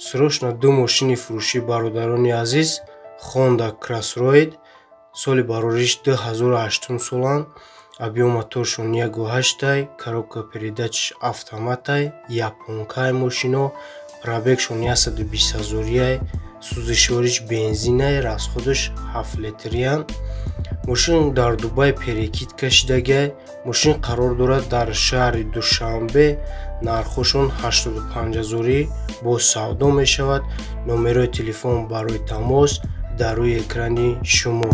Срочно ду мошини фурӯшии бародарони азиз Honda Crossroad соли барориш 2008 солан, объем моторшон 1.8, коробка передачаш автоматай, японкаи мошино, пробегшон 120 000, сӯзишвориш бензинай, расходаш 7 литриян. Мошин дар Дубай перекит кашидагай. Мошин қарор дорад дар шаҳри Душанбе. Нархошон 85 000 боз савдо мешавад. Номерои телефон барои тамос дар рӯи экрани шумо.